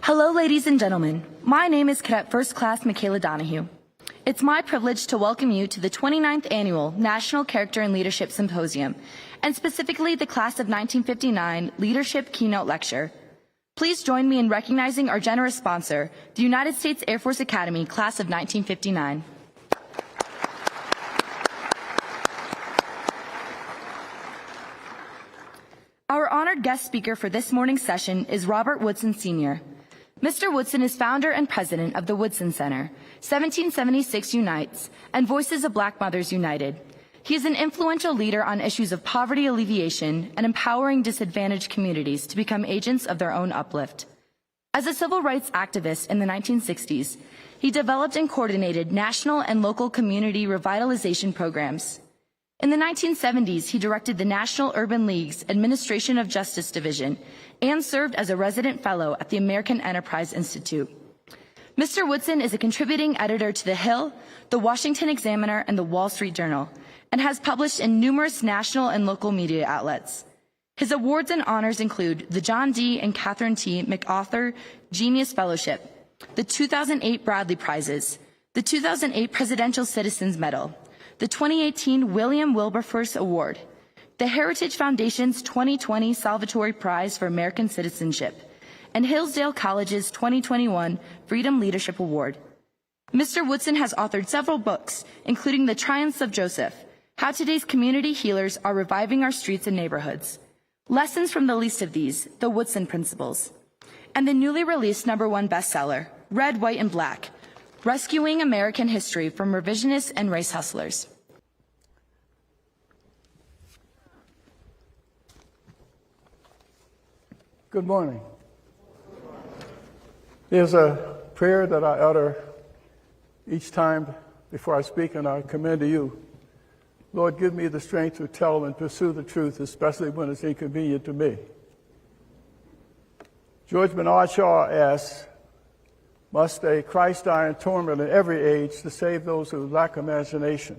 Hello, ladies and gentlemen. My name is Cadet First Class Michaela Donahue. It's my privilege to welcome you to the 29th Annual National Character and Leadership Symposium, and specifically the Class of 1959 Leadership Keynote Lecture. Please join me in recognizing our generous sponsor, the United States Air Force Academy Class of 1959. Our honored guest speaker for this morning's session is Robert Woodson Sr. Mr. Woodson is founder and president of the Woodson Center, 1776 Unites, and Voices of Black Mothers United. He is an influential leader on issues of poverty alleviation and empowering disadvantaged communities to become agents of their own uplift. As a civil rights activist in the 1960s, he developed and coordinated national and local community revitalization programs. In the 1970s, he directed the National Urban League's Administration of Justice Division and served as a resident fellow at the American Enterprise Institute. Mr. Woodson is a contributing editor to The Hill, The Washington Examiner, and The Wall Street Journal, and has published in numerous national and local media outlets. His awards and honors include the John D. and Catherine T. MacArthur Genius Fellowship, the 2008 Bradley Prizes, the 2008 Presidential Citizens Medal, the 2018 William Wilberforce Award, the Heritage Foundation's 2020 Salvatore Prize for American Citizenship, and Hillsdale College's 2021 Freedom Leadership Award. Mr. Woodson has authored several books, including The Triumphs of Joseph, How Today's Community Healers Are Reviving Our Streets and Neighborhoods, Lessons from the Least of These, The Woodson Principles, and the newly released #1 bestseller, Red, White, and Black, Rescuing American History from Revisionists and Race Hustlers. Good morning. There's a prayer that I utter each time before I speak, and I commend to you. Lord, give me the strength to tell and pursue the truth, especially when it's inconvenient to me. George Bernard Shaw asks, must a Christ die in torment in every age to save those who lack imagination?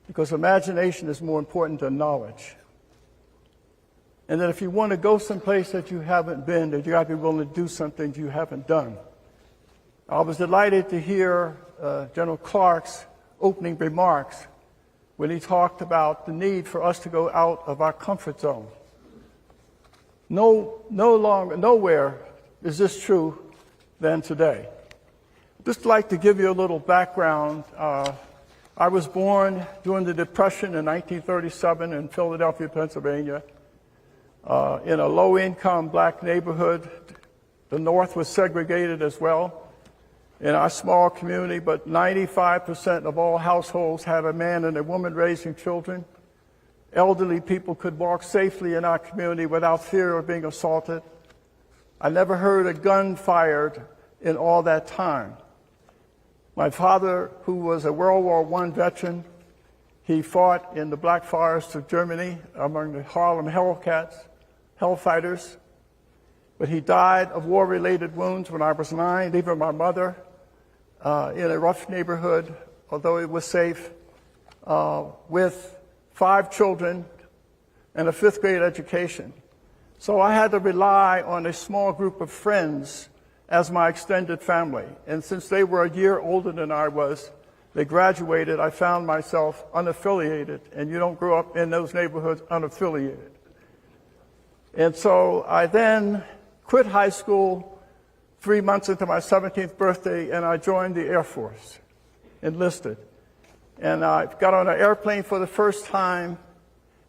Because imagination is more important than knowledge. And that if you want to go someplace that you haven't been, that you have to be willing to do something you haven't done. I was delighted to hear General Clark's opening remarks when he talked about the need for us to go out of our comfort zone. Nowhere is this true than today. Just like to give you a little background. I was born during the Depression in 1937 in Philadelphia, Pennsylvania, in a low-income black neighborhood. The North was segregated as well in our small community, but 95% of all households had a man and a woman raising children. Elderly people could walk safely in our community without fear of being assaulted. I never heard a gun fired in all that time. My father, who was a World War I veteran, he fought in the Black Forest of Germany among the Harlem Hellfighters, but he died of war-related wounds when I was 9, leaving my mother in a rough neighborhood, although it was safe, with 5 children and a 5th grade education. So I had to rely on a small group of friends as my extended family. And since they were a year older than I was, they graduated, I found myself unaffiliated. And you don't grow up in those neighborhoods unaffiliated. And so I then quit high school 3 months into my 17th birthday, and I joined the Air Force, enlisted. And I got on an airplane for the first time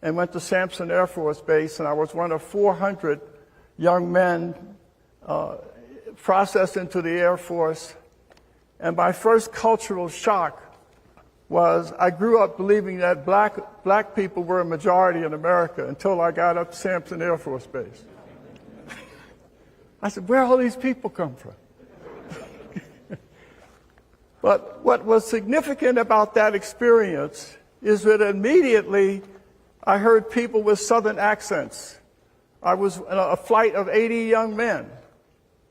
and went to Sampson Air Force Base, and I was one of 400 young men processed into the Air Force. And my first cultural shock was I grew up believing that black people were a majority in America until I got up to Sampson Air Force Base. I said, where all these people come from? But what was significant about that experience is that immediately I heard people with Southern accents. I was in a flight of 80 young men.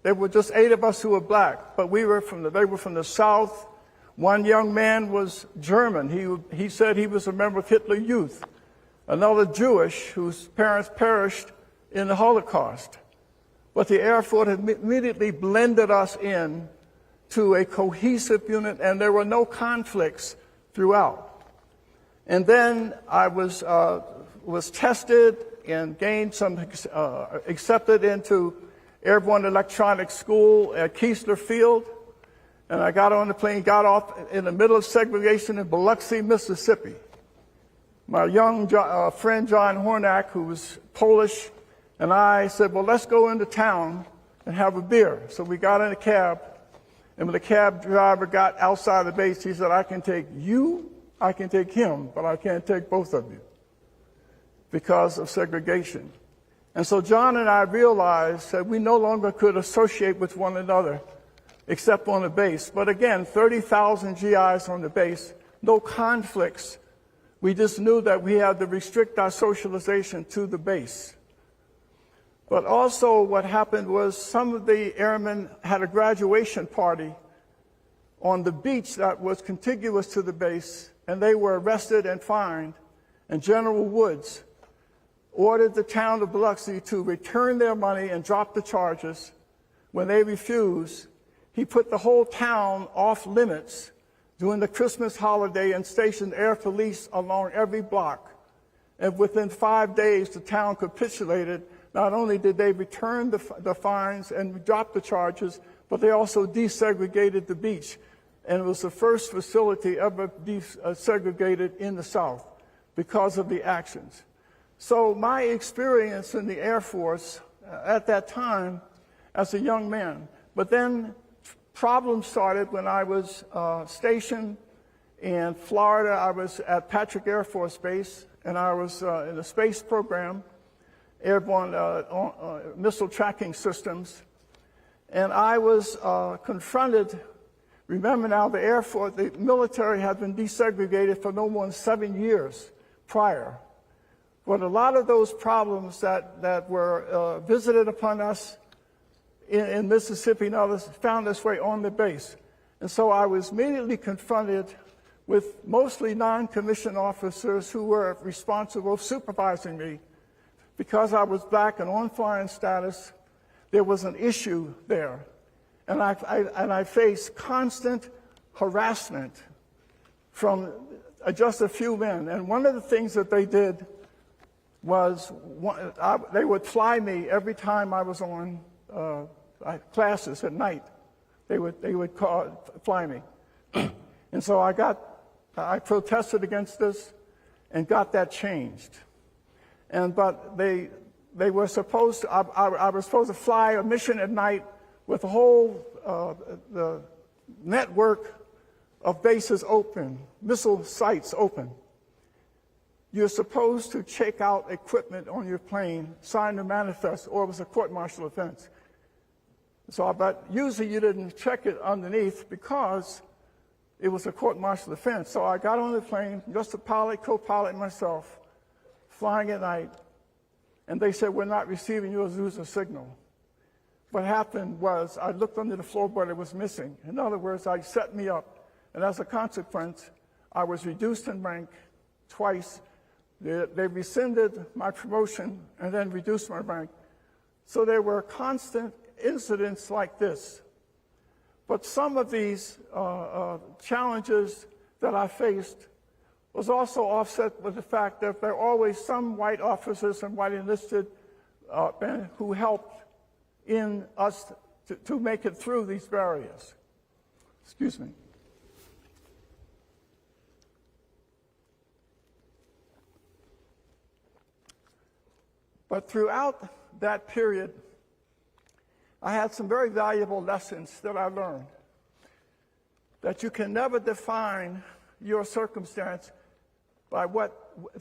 There were just 8 of us who were black, but they were from the South. One young man was German. He said he was a member of Hitler Youth. Another Jewish whose parents perished in the Holocaust. But the Air Force had immediately blended us in to a cohesive unit, and there were no conflicts throughout. And then I was tested and gained some, accepted into Airborne Electronics School at Keesler Field. And I got on the plane, got off in the middle of segregation in Biloxi, Mississippi. My young friend John Hornak, who was Polish, and I said, well, let's go into town and have a beer. So we got in a cab, and when the cab driver got outside the base, he said, I can take you, I can take him, but I can't take both of you because of segregation. And so John and I realized that we no longer could associate with one another except on the base. But again, 30,000 GIs on the base, no conflicts. We just knew that we had to restrict our socialization to the base. But also what happened was some of the airmen had a graduation party on the beach that was contiguous to the base, and they were arrested and fined. And General Woods ordered the town of Biloxi to return their money and drop the charges. When they refused, he put the whole town off limits during the Christmas holiday and stationed air police along every block. And within 5 days, the town capitulated. Not only did they return the fines and drop the charges, but they also desegregated the beach. And it was the first facility ever desegregated in the South because of the actions. So my experience in the Air Force at that time as a young man, but then problems started when I was stationed in Florida. I was at Patrick Air Force Base, and I was in the space program, airborne missile tracking systems. And I was confronted. Remember now, the Air Force, the military had been desegregated for no more than 7 years prior. But a lot of those problems that were visited upon us in Mississippi and others found its way on the base. And so I was immediately confronted with mostly non-commissioned officers who were responsible for supervising me. Because I was black and on flying status, there was an issue there. And I faced constant harassment from just a few men. And one of the things that they did was they would fly me every time I was on classes at night. They would fly me. And so I protested against this and got that changed. But they were supposed to, I was supposed to fly a mission at night with the whole the network of bases open, missile sites open. You're supposed to check out equipment on your plane, sign the manifest, or it was a court-martial offense. But usually you didn't check it underneath because it was a court-martial offense. So I got on the plane, just a pilot, co-pilot, myself, flying at night, and they said, we're not receiving your user signal. What happened was I looked under the floorboard, it was missing. In other words, I set me up, and as a consequence, I was reduced in rank twice. They rescinded my promotion and then reduced my rank. So there were constant incidents like this. But some of these challenges that I faced was also offset with the fact that there are always some white officers and white enlisted men who helped in us to make it through these barriers. Excuse me. But throughout that period, I had some very valuable lessons that I learned. That you can never define your circumstance by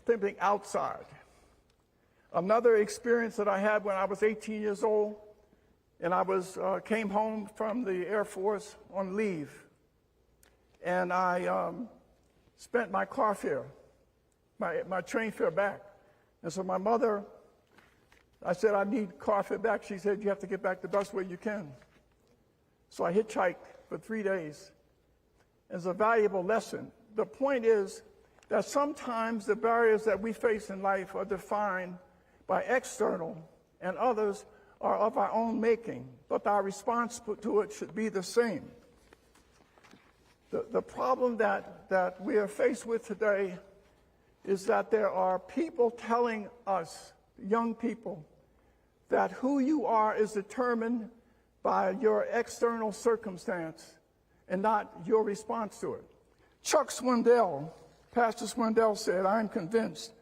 thinking outside. Another experience that I had when I was 18 years old, and I came home from the Air Force on leave, and I spent my car fare, my train fare back. And so my mother, I said, I need car fare back. She said, you have to get back the best way you can. So I hitchhiked for 3 days. It's a valuable lesson. The point is that sometimes the barriers that we face in life are defined by external, and others are of our own making, but our response to it should be the same. The problem that we are faced with today is that there are people telling us, young people, that who you are is determined by your external circumstance and not your response to it. Pastor Swindell said, "I'm convinced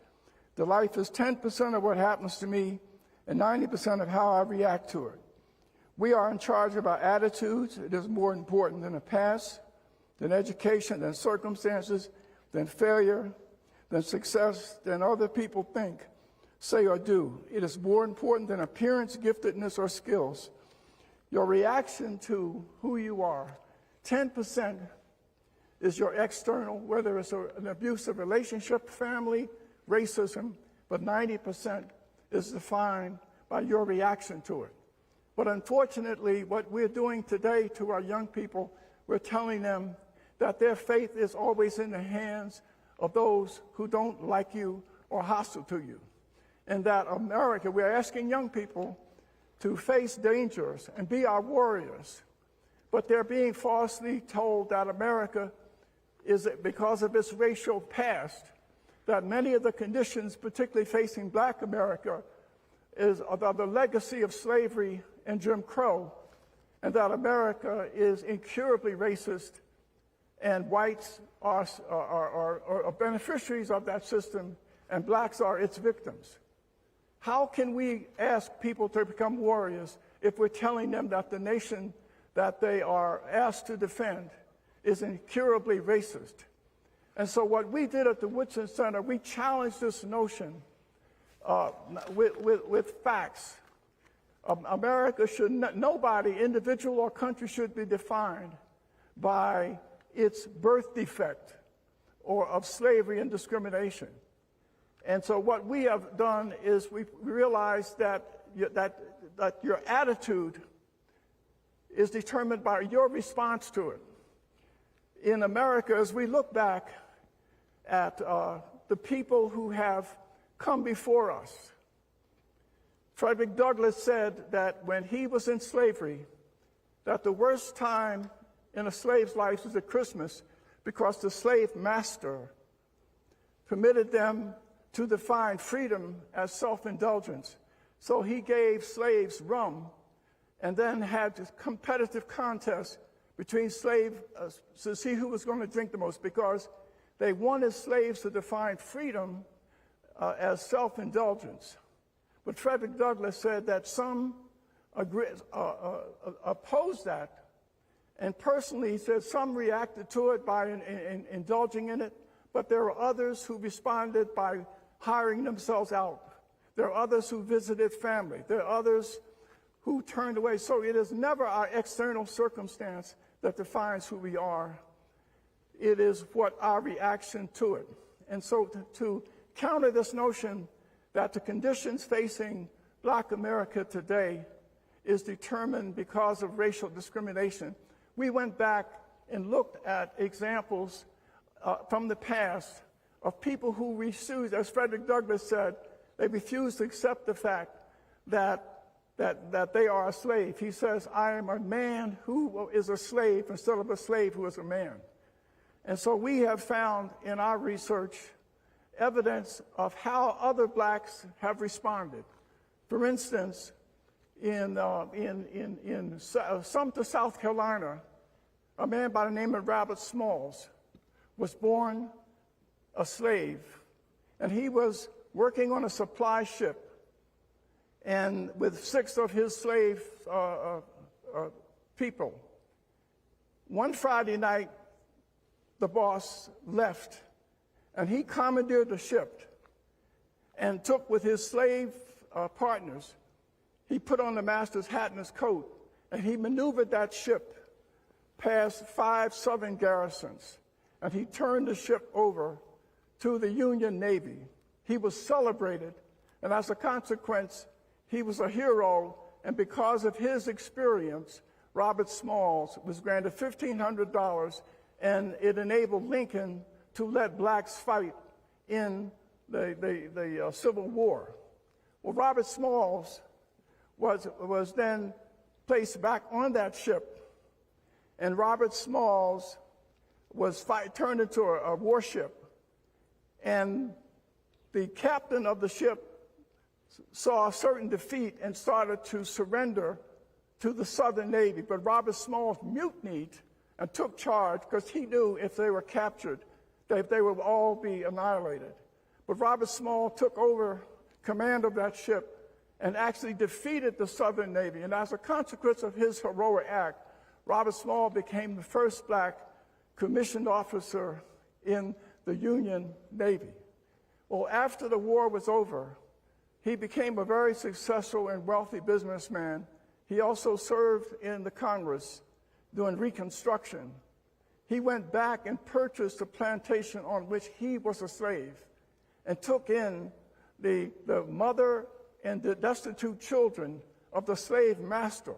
that life is 10% of what happens to me and 90% of how I react to it. We are in charge of our attitudes. It is more important than the past, than education, than circumstances, than failure, than success, than other people think, say, or do. It is more important than appearance, giftedness, or skills. Your reaction to who you are, 10% is your external, whether it's an abusive relationship, family, racism, but 90% is defined by your reaction to it. But unfortunately, what we're doing today to our young people, we're telling them that their faith is always in the hands of those who don't like you or hostile to you. And that America, we're asking young people to face dangers and be our warriors. But they're being falsely told that America is, because of its racial past, that many of the conditions, particularly facing Black America, is the legacy of slavery and Jim Crow, and that America is incurably racist, and whites are beneficiaries of that system, and blacks are its victims. How can we ask people to become warriors if we're telling them that the nation that they are asked to defend is incurably racist? And so what we did at the Woodson Center, we challenged this notion with facts. America should nobody, individual or country, should be defined by its birth defect or of slavery and discrimination. And so what we have done is we realized that your attitude is determined by your response to it. In America, as we look back at the people who have come before us, Frederick Douglass said that when he was in slavery, that the worst time in a slave's life was at Christmas, because the slave master permitted them to define freedom as self-indulgence. So he gave slaves rum and then had this competitive contest between slaves to see who was going to drink the most, because they wanted slaves to define freedom as self-indulgence. But Frederick Douglass said that some opposed that. And personally, he said some reacted to it by indulging in it, but there were others who responded by hiring themselves out. There are others who visited family. There are others who turned away. So it is never our external circumstance that defines who we are. It is what our reaction to it. And so to counter this notion that the conditions facing Black America today is determined because of racial discrimination, we went back and looked at examples from the past of people who refused, as Frederick Douglass said, they refused to accept the fact that they are a slave. He says, "I am a man who is a slave instead of a slave who is a man." And so we have found in our research evidence of how other blacks have responded. For instance, in Sumter, South Carolina, a man by the name of Robert Smalls was born a slave, and he was working on a supply ship, and with 6 of his slave people. One Friday night, the boss left, and he commandeered the ship and took with his slave partners. He put on the master's hat and his coat, and he maneuvered that ship past 5 Southern garrisons, and he turned the ship over to the Union Navy. He was celebrated, and as a consequence, he was a hero, and because of his experience, Robert Smalls was granted $1,500, and it enabled Lincoln to let blacks fight in the Civil War. Well, Robert Smalls was then placed back on that ship, and Robert Smalls was turned into a warship. And the captain of the ship saw a certain defeat and started to surrender to the Southern Navy. But Robert Smalls mutinied and took charge because he knew if they were captured, that they would all be annihilated. But Robert Smalls took over command of that ship and actually defeated the Southern Navy. And as a consequence of his heroic act, Robert Smalls became the first black commissioned officer in the Union Navy. Well, after the war was over, he became a very successful and wealthy businessman. He also served in the Congress doing Reconstruction. He went back and purchased a plantation on which he was a slave and took in the mother and the destitute children of the slave master.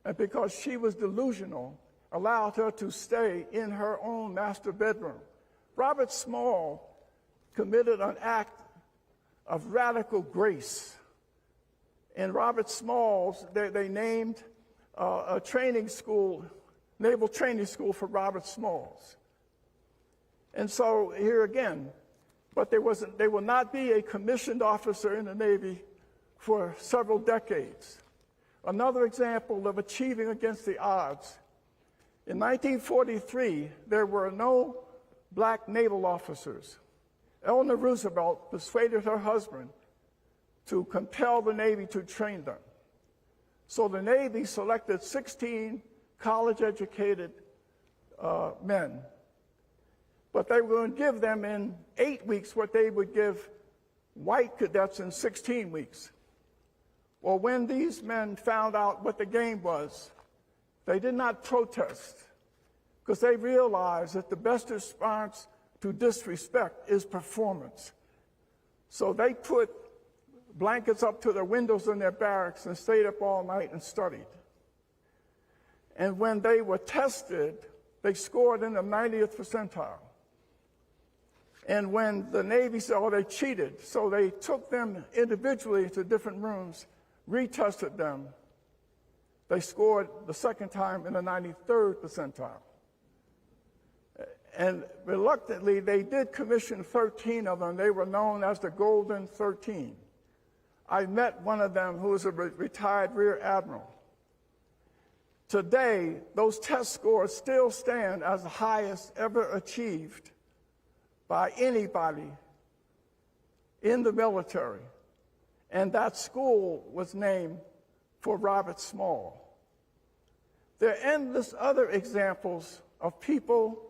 And because she was delusional, allowed her to stay in her own master bedroom. Robert Smalls committed an act of radical grace. In Robert Smalls, they named a training school, naval training school for Robert Smalls. And so here again, but there will not be a commissioned officer in the Navy for several decades. Another example of achieving against the odds. In 1943, there were no black naval officers. Eleanor Roosevelt persuaded her husband to compel the Navy to train them. So the Navy selected 16 college-educated men, but they were going to give them in 8 weeks what they would give white cadets in 16 weeks. Well, when these men found out what the game was, they did not protest because they realized that the best response to disrespect is performance. So they put blankets up to their windows in their barracks and stayed up all night and studied. And when they were tested, they scored in the 90th percentile. And when the Navy said, oh, they cheated, so they took them individually to different rooms, retested them. They scored the second time in the 93rd percentile. And reluctantly, they did commission 13 of them. They were known as the Golden 13. I met one of them who was a retired Rear Admiral. Today, those test scores still stand as the highest ever achieved by anybody in the military. And that school was named for Robert Smalls. There are endless other examples of people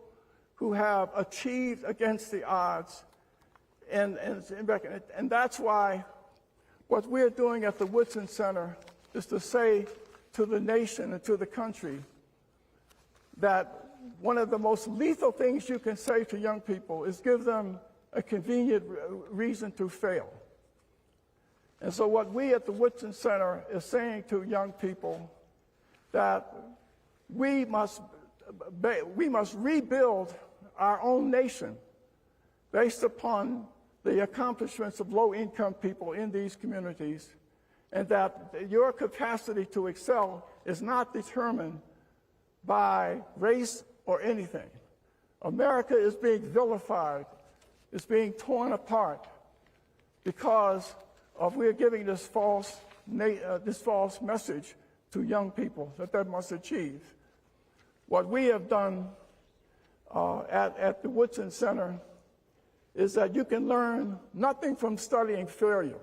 who have achieved against the odds. And that's why what we're doing at the Woodson Center is to say to the nation and to the country that one of the most lethal things you can say to young people is give them a convenient reason to fail. And so what we at the Woodson Center is saying to young people that we must rebuild our own nation based upon the accomplishments of low-income people in these communities, and that your capacity to excel is not determined by race or anything. America is being vilified, is being torn apart because of we're giving this false message to young people that they must achieve. What we have done at the Woodson Center is that you can learn nothing from studying failure,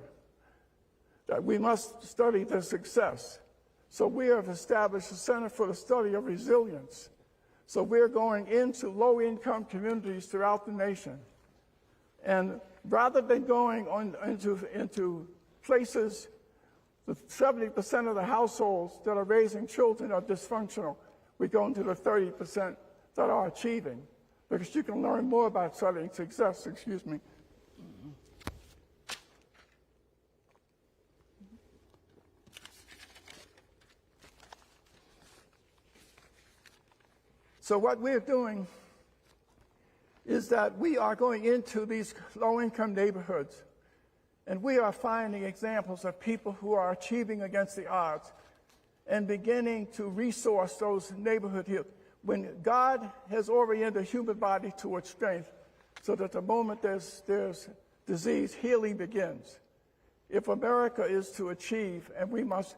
that we must study the success. So we have established a Center for the Study of Resilience. So we're going into low-income communities throughout the nation. And rather than going into places, 70% of the households that are raising children are dysfunctional, we go into the 30% that are achieving, because you can learn more about studying success, So what we're doing is that we are going into these low-income neighborhoods, And we are finding examples of people who are achieving against the odds and beginning to resource those neighborhood health. When God has oriented the human body towards strength, so that the moment there's disease, healing begins. If America is to achieve, and we must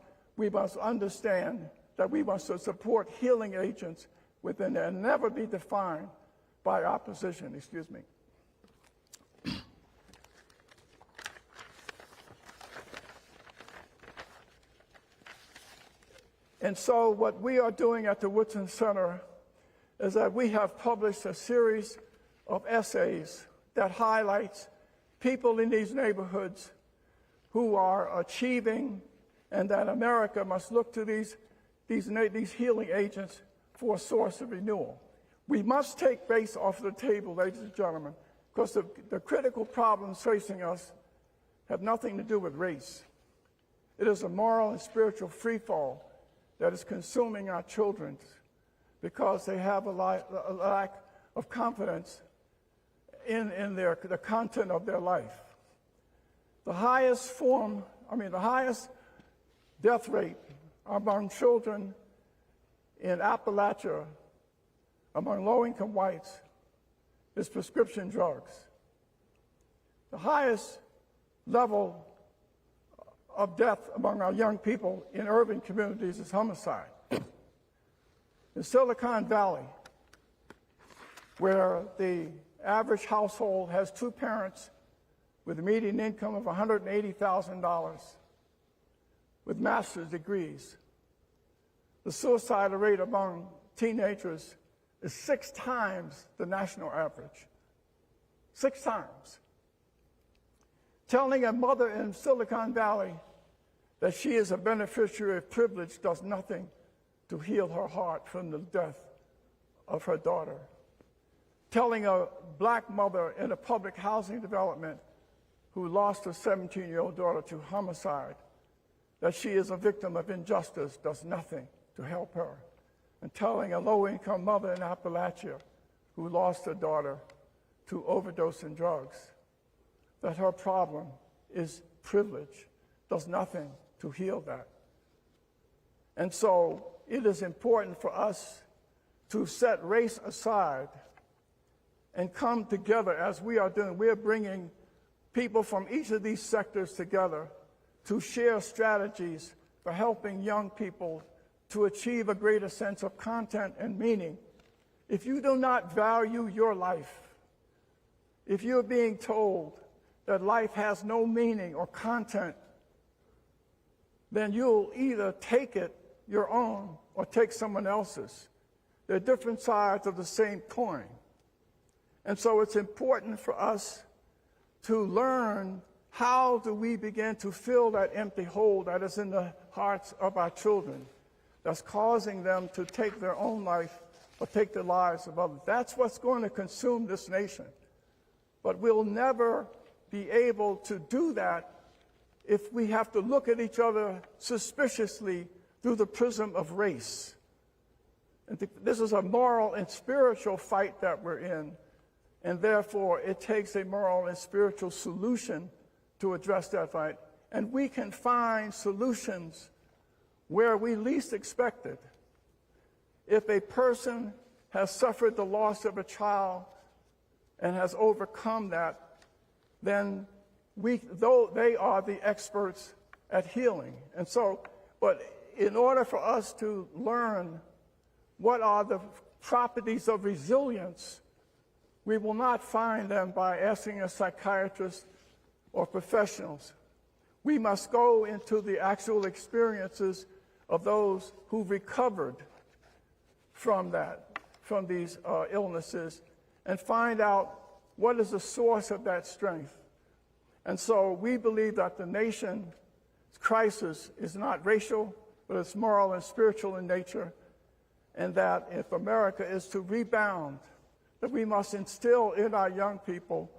understand that we must support healing agents within there and never be defined by opposition, And so what we are doing at the Woodson Center is that we have published a series of essays that highlights people in these neighborhoods who are achieving, and that America must look to these healing agents for a source of renewal. We must take race off the table, ladies and gentlemen, because the critical problems facing us have nothing to do with race. It is a moral and spiritual freefall that is consuming our children because they have a lack of confidence in the content of their life. The highest death rate among children in Appalachia, among low-income whites, is prescription drugs. The highest level of death among our young people in urban communities is homicide. In Silicon Valley, where the average household has two parents with a median income of $180,000 with master's degrees, the suicide rate among teenagers is 6 times the national average. 6 times. Telling a mother in Silicon Valley that she is a beneficiary of privilege does nothing to heal her heart from the death of her daughter. Telling a black mother in a public housing development who lost her 17-year-old daughter to homicide that she is a victim of injustice does nothing to help her. And telling a low-income mother in Appalachia who lost her daughter to overdose and drugs that her problem is privilege does nothing to heal that. And so it is important for us to set race aside and come together as we are doing. We are bringing people from each of these sectors together to share strategies for helping young people to achieve a greater sense of content and meaning. If you do not value your life, if you're being told that life has no meaning or content, then you'll either take it your own or take someone else's. They're different sides of the same coin. And so it's important for us to learn how do we begin to fill that empty hole that is in the hearts of our children that's causing them to take their own life or take the lives of others. That's what's going to consume this nation. But we'll never be able to do that if we have to look at each other suspiciously through the prism of race. And this is a moral and spiritual fight that we're in, and therefore it takes a moral and spiritual solution to address that fight. And we can find solutions where we least expect it. If a person has suffered the loss of a child and has overcome that, then though they are the experts at healing. And so, but in order for us to learn what are the properties of resilience, we will not find them by asking a psychiatrist or professionals. We must go into the actual experiences of those who recovered from these illnesses, and find out what is the source of that strength. And so we believe that the nation's crisis is not racial, but it's moral and spiritual in nature, and that if America is to rebound, that we must instill in our young people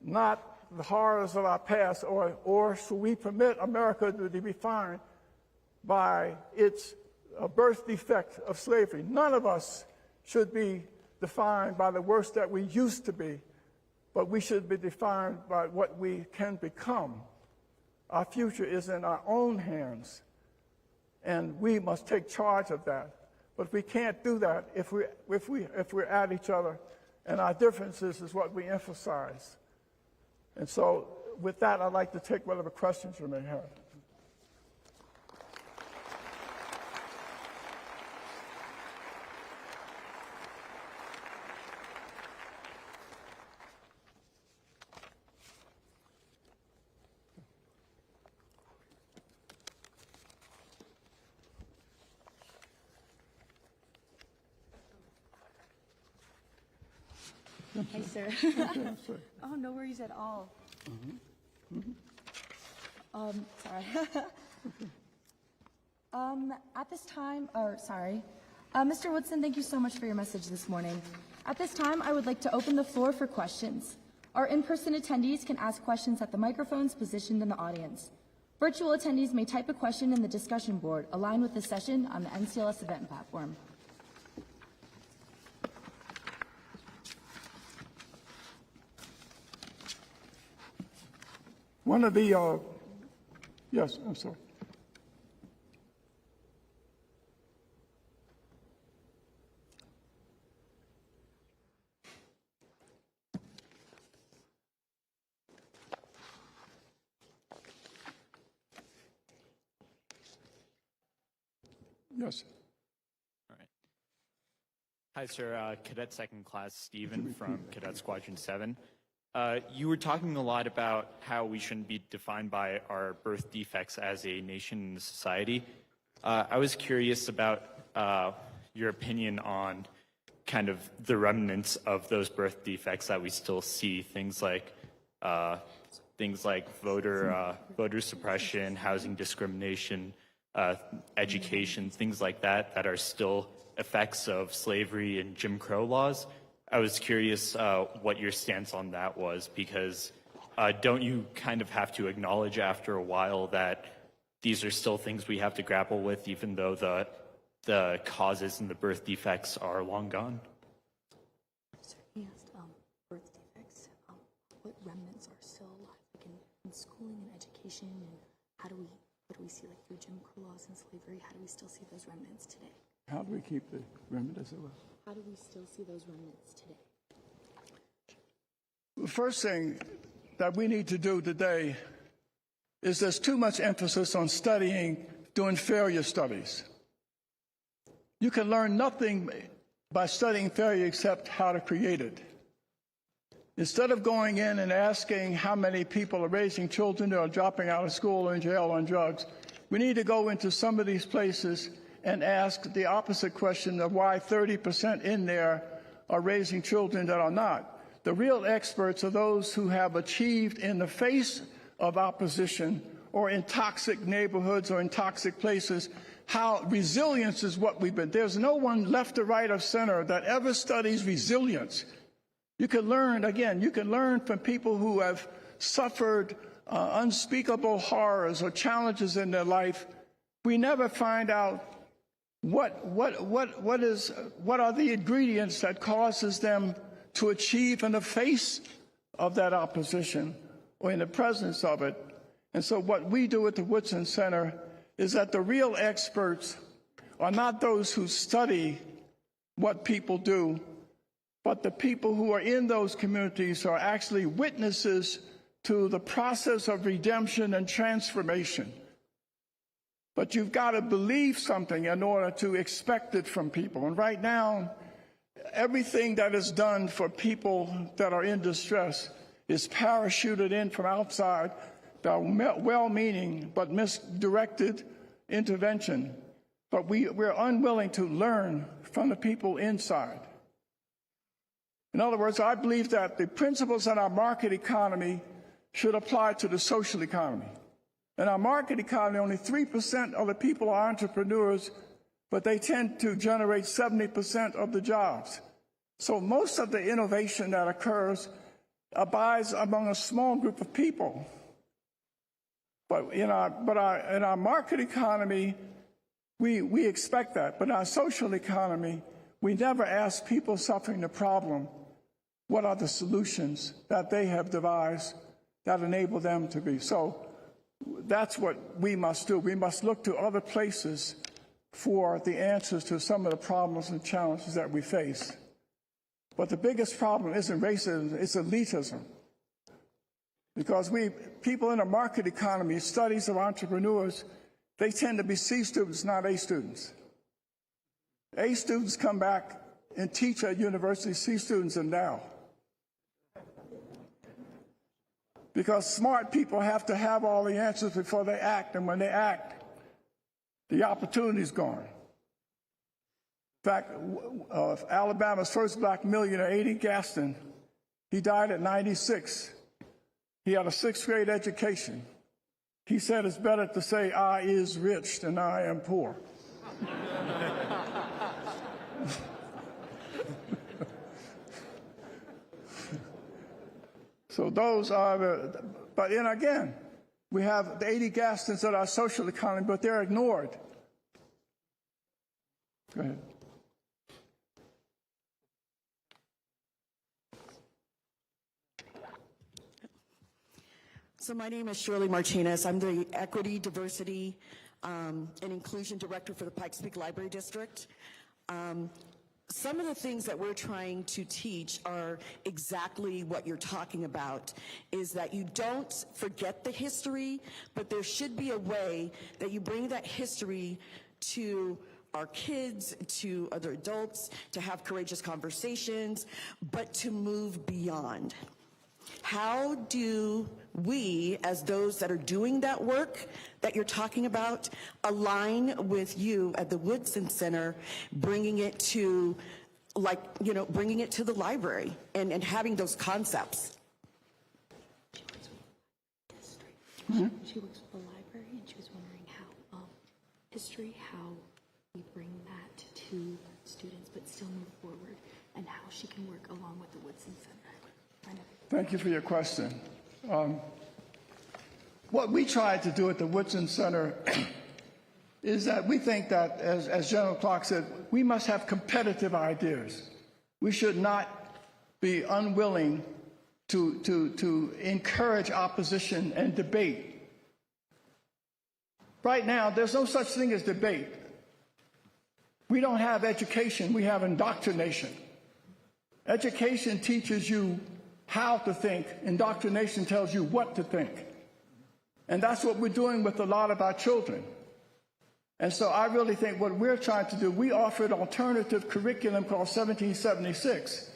not the horrors of our past, or should we permit America to be defined by its birth defect of slavery. None of us should be defined by the worst that we used to be, but we should be defined by what we can become. Our future is in our own hands, and we must take charge of that. But we can't do that if we're at each other, and our differences is what we emphasize. And so, with that, I'd like to take whatever questions you may have. Hey, sir. Oh, no worries at all. Sorry. At this time, Mr. Woodson, thank you so much for your message this morning. At this time, I would like to open the floor for questions. Our in-person attendees can ask questions at the microphones positioned in the audience. Virtual attendees may type a question in the discussion board aligned with the session on the NCLS event platform. One of the, yes, I'm sorry. Yes. All right. Hi, sir. Cadet Second Class Stephen from Cadet Squadron 7. You were talking a lot about how we shouldn't be defined by our birth defects as a nation and society. I was curious about your opinion on kind of the remnants of those birth defects that we still see, things like voter suppression, housing discrimination, education, things like that, that are still effects of slavery and Jim Crow laws. I was curious what your stance on that was, because don't you kind of have to acknowledge after a while that these are still things we have to grapple with, even though the causes and the birth defects are long gone? Sir, he asked birth defects, what remnants are still alive, like in schooling and education, and what do we see, like through Jim Crow laws and slavery, how do we still see those remnants today? How do we keep the remnants alive? How do we still see those remnants today? The first thing that we need to do today is there's too much emphasis on doing failure studies. You can learn nothing by studying failure except how to create it. Instead of going in and asking how many people are raising children that are dropping out of school or in jail on drugs, we need to go into some of these places and ask the opposite question of why 30% in there are raising children that are not. The real experts are those who have achieved in the face of opposition or in toxic neighborhoods or in toxic places. How resilience is what we've been. There's no one left or right of center that ever studies resilience. You can learn from people who have suffered unspeakable horrors or challenges in their life. We never find out what are the ingredients that causes them to achieve in the face of that opposition or in the presence of it. And so what we do at the Woodson Center is that the real experts are not those who study what people do, but the people who are in those communities are actually witnesses to the process of redemption and transformation. But you've got to believe something in order to expect it from people. And right now, everything that is done for people that are in distress is parachuted in from outside by well-meaning but misdirected intervention. But we're unwilling to learn from the people inside. In other words, I believe that the principles in our market economy should apply to the social economy. In our market economy, only 3% of the people are entrepreneurs, but they tend to generate 70% of the jobs. So most of the innovation that occurs abides among a small group of people. But in our market economy, we expect that. But in our social economy, we never ask people suffering the problem, what are the solutions that they have devised that enable them to be. So That's what we must do. We must look to other places for the answers to some of the problems and challenges that we face. But the biggest problem isn't racism, it's elitism. Because people in a market economy, studies of entrepreneurs, they tend to be C students, not A students. A students come back and teach at university, C students endow. Because smart people have to have all the answers before they act, and when they act, the opportunity's gone. In fact, Alabama's first black millionaire, A.D. Gaston, he died at 96. He had a 6th grade education. He said it's better to say I is rich than I am poor. So those are but then again, we have the 80 Gastons of our social economy, but they're ignored. Go ahead. So my name is Shirley Martinez. I'm the Equity, Diversity, and Inclusion Director for the Pikes Peak Library District. Some of the things that we're trying to teach are exactly what you're talking about, is that you don't forget the history, but there should be a way that you bring that history to our kids, to other adults, to have courageous conversations, but to move beyond. How do we, as those that are doing that work that you're talking about, align with you at the Woodson Center, bringing it to, bringing it to the library and having those concepts? She works with the library, and she was wondering how history, how we bring that to students, but still move forward, and how she can work along with the Woodson Center. Thank you for your question. What we tried to do at the Woodson Center is that we think that, as General Clark said, we must have competitive ideas. We should not be unwilling to encourage opposition and debate. Right now, there's no such thing as debate. We don't have education, we have indoctrination. Education teaches you how to think. Indoctrination tells you what to think. And that's what we're doing with a lot of our children. And so I really think what we're trying to do, we offer an alternative curriculum called 1776.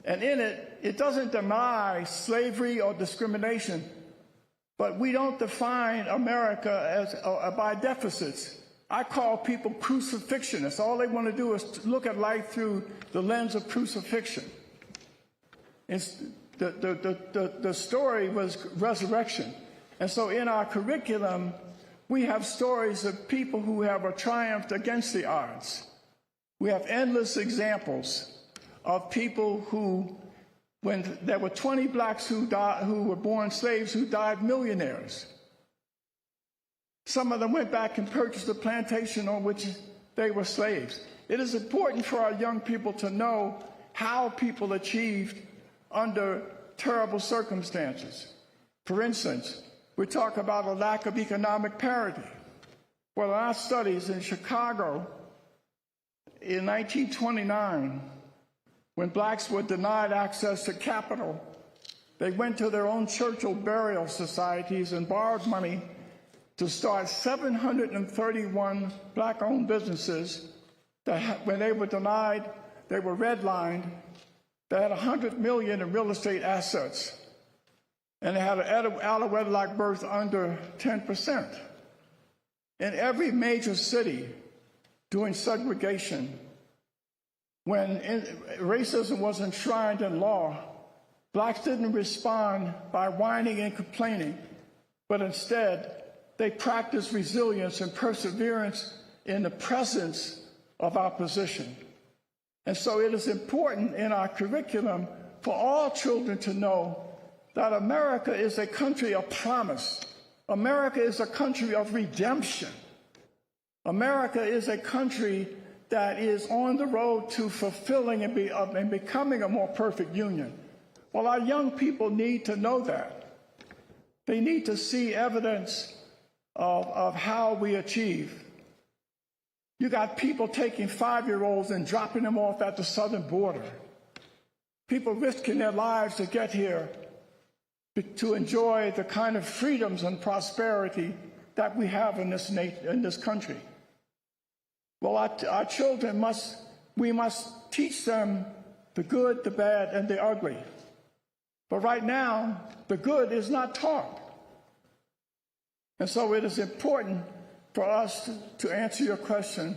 And in it, it doesn't deny slavery or discrimination, but we don't define America as by deficits. I call people crucifixionists. All they want to do is look at life through the lens of crucifixion. The story was resurrection. And so in our curriculum, we have stories of people who have triumphed against the odds. We have endless examples of people who, when there were 20 blacks who were born slaves who died millionaires. Some of them went back and purchased a plantation on which they were slaves. It is important for our young people to know how people achieved under terrible circumstances. For instance, we talk about a lack of economic parity. Well, in our studies in Chicago in 1929, when blacks were denied access to capital, they went to their own Churchill burial societies and borrowed money to start 731 black-owned businesses that, when they were denied, they were redlined. They had $100 million in real estate assets, and they had an out-of-wedlock birth under 10%. In every major city, during segregation, when racism was enshrined in law, blacks didn't respond by whining and complaining, but instead they practiced resilience and perseverance in the presence of opposition. And so it is important in our curriculum for all children to know that America is a country of promise. America is a country of redemption. America is a country that is on the road to fulfilling and becoming a more perfect union. Well, our young people need to know that. They need to see evidence of how we achieve. You got people taking 5-year-olds and dropping them off at the southern border. People risking their lives to get here to enjoy the kind of freedoms and prosperity that we have in this country. Well, our children we must teach them the good, the bad, and the ugly. But right now, the good is not taught. And so it is important for us to answer your question,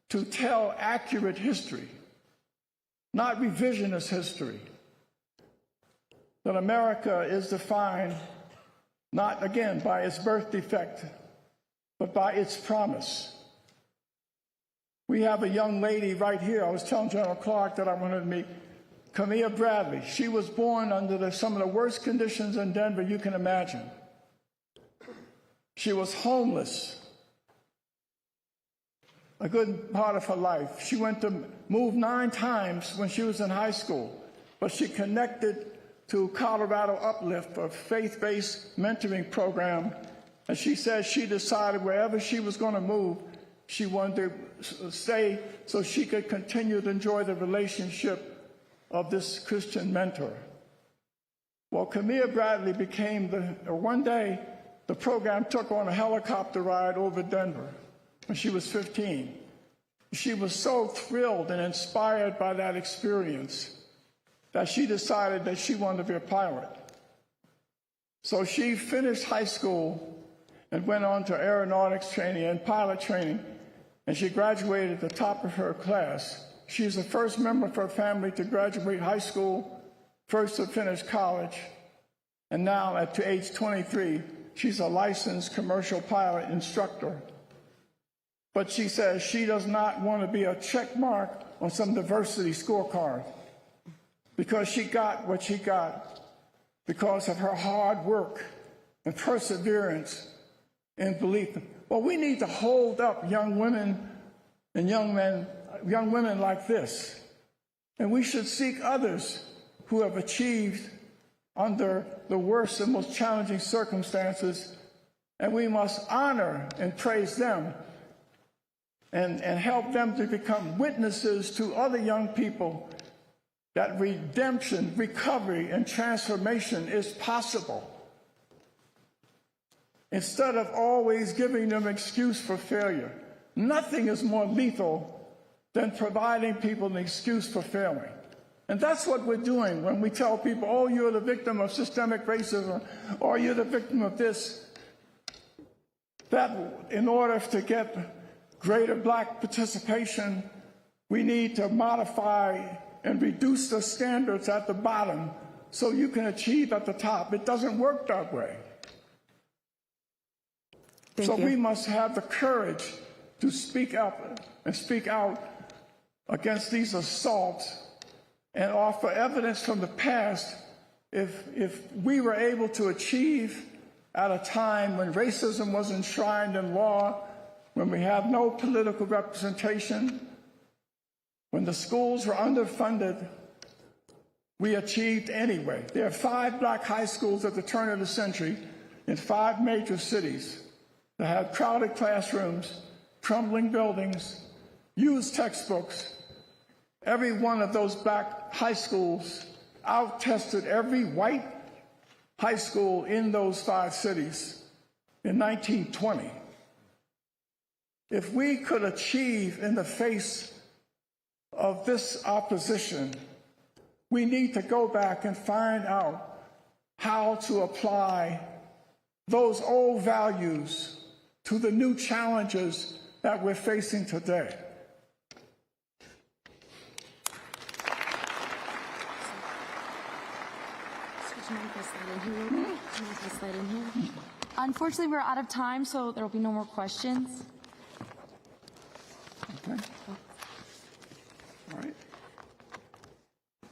to tell accurate history, not revisionist history. That America is defined not, again, by its birth defect, but by its promise. We have a young lady right here. I was telling General Clark that I wanted to meet Camilla Bradley. She was born under some of the worst conditions in Denver you can imagine. She was homeless a good part of her life. She moved 9 times when she was in high school, but she connected to Colorado Uplift, a faith-based mentoring program, and she said she decided wherever she was going to move, she wanted to stay so she could continue to enjoy the relationship of this Christian mentor. Well, Camilla Bradley one day, the program took on a helicopter ride over Denver when she was 15. She was so thrilled and inspired by that experience that she decided that she wanted to be a pilot. So she finished high school and went on to aeronautics training and pilot training, and she graduated at the top of her class. She's the first member of her family to graduate high school, first to finish college, and now at age 23, she's a licensed commercial pilot instructor. But she says she does not want to be a check mark on some diversity scorecard, because she got what she got because of her hard work and perseverance and belief. Well, we need to hold up young women and young women like this. And we should seek others who have achieved under the worst and most challenging circumstances, and we must honor and praise them and help them to become witnesses to other young people that redemption, recovery, and transformation is possible. Instead of always giving them excuse for failure. Nothing is more lethal than providing people an excuse for failing. And that's what we're doing when we tell people, oh, you're the victim of systemic racism, or you're the victim of this. That in order to get greater black participation, we need to modify and reduce the standards at the bottom so you can achieve at the top. It doesn't work that way. So we must have the courage to speak up and speak out against these assaults and offer evidence from the past. If we were able to achieve at a time when racism was enshrined in law, when we have no political representation, when the schools were underfunded, we achieved anyway. There are 5 black high schools at the turn of the century in 5 major cities that had crowded classrooms, crumbling buildings, used textbooks. Every one of those black high schools out-tested every white high school in those 5 cities in 1920. If we could achieve in the face of this opposition, we need to go back and find out how to apply those old values to the new challenges that we're facing today. Unfortunately, we're out of time, so there will be no more questions. Okay. All right.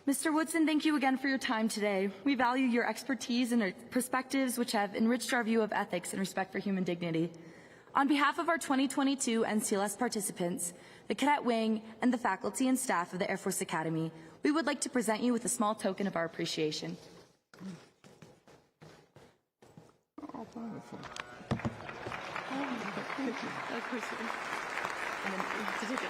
Mr. Woodson, thank you again for your time today. We value your expertise and perspectives, which have enriched our view of ethics and respect for human dignity. On behalf of our 2022 NCLS participants, the Cadet Wing, and the faculty and staff of the Air Force Academy, we would like to present you with a small token of our appreciation. Wonderful. Of course. And then to take it.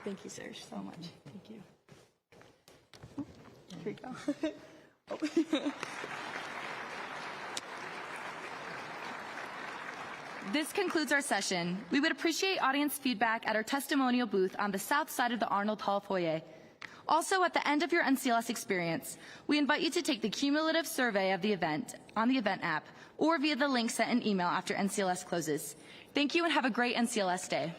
Thank you, Serge, so much. Thank you. Here you go. This concludes our session. We would appreciate audience feedback at our testimonial booth on the south side of the Arnold Hall foyer. Also, at the end of your NCLS experience, we invite you to take the cumulative survey of the event on the event app or via the link sent in email after NCLS closes. Thank you and have a great NCLS day.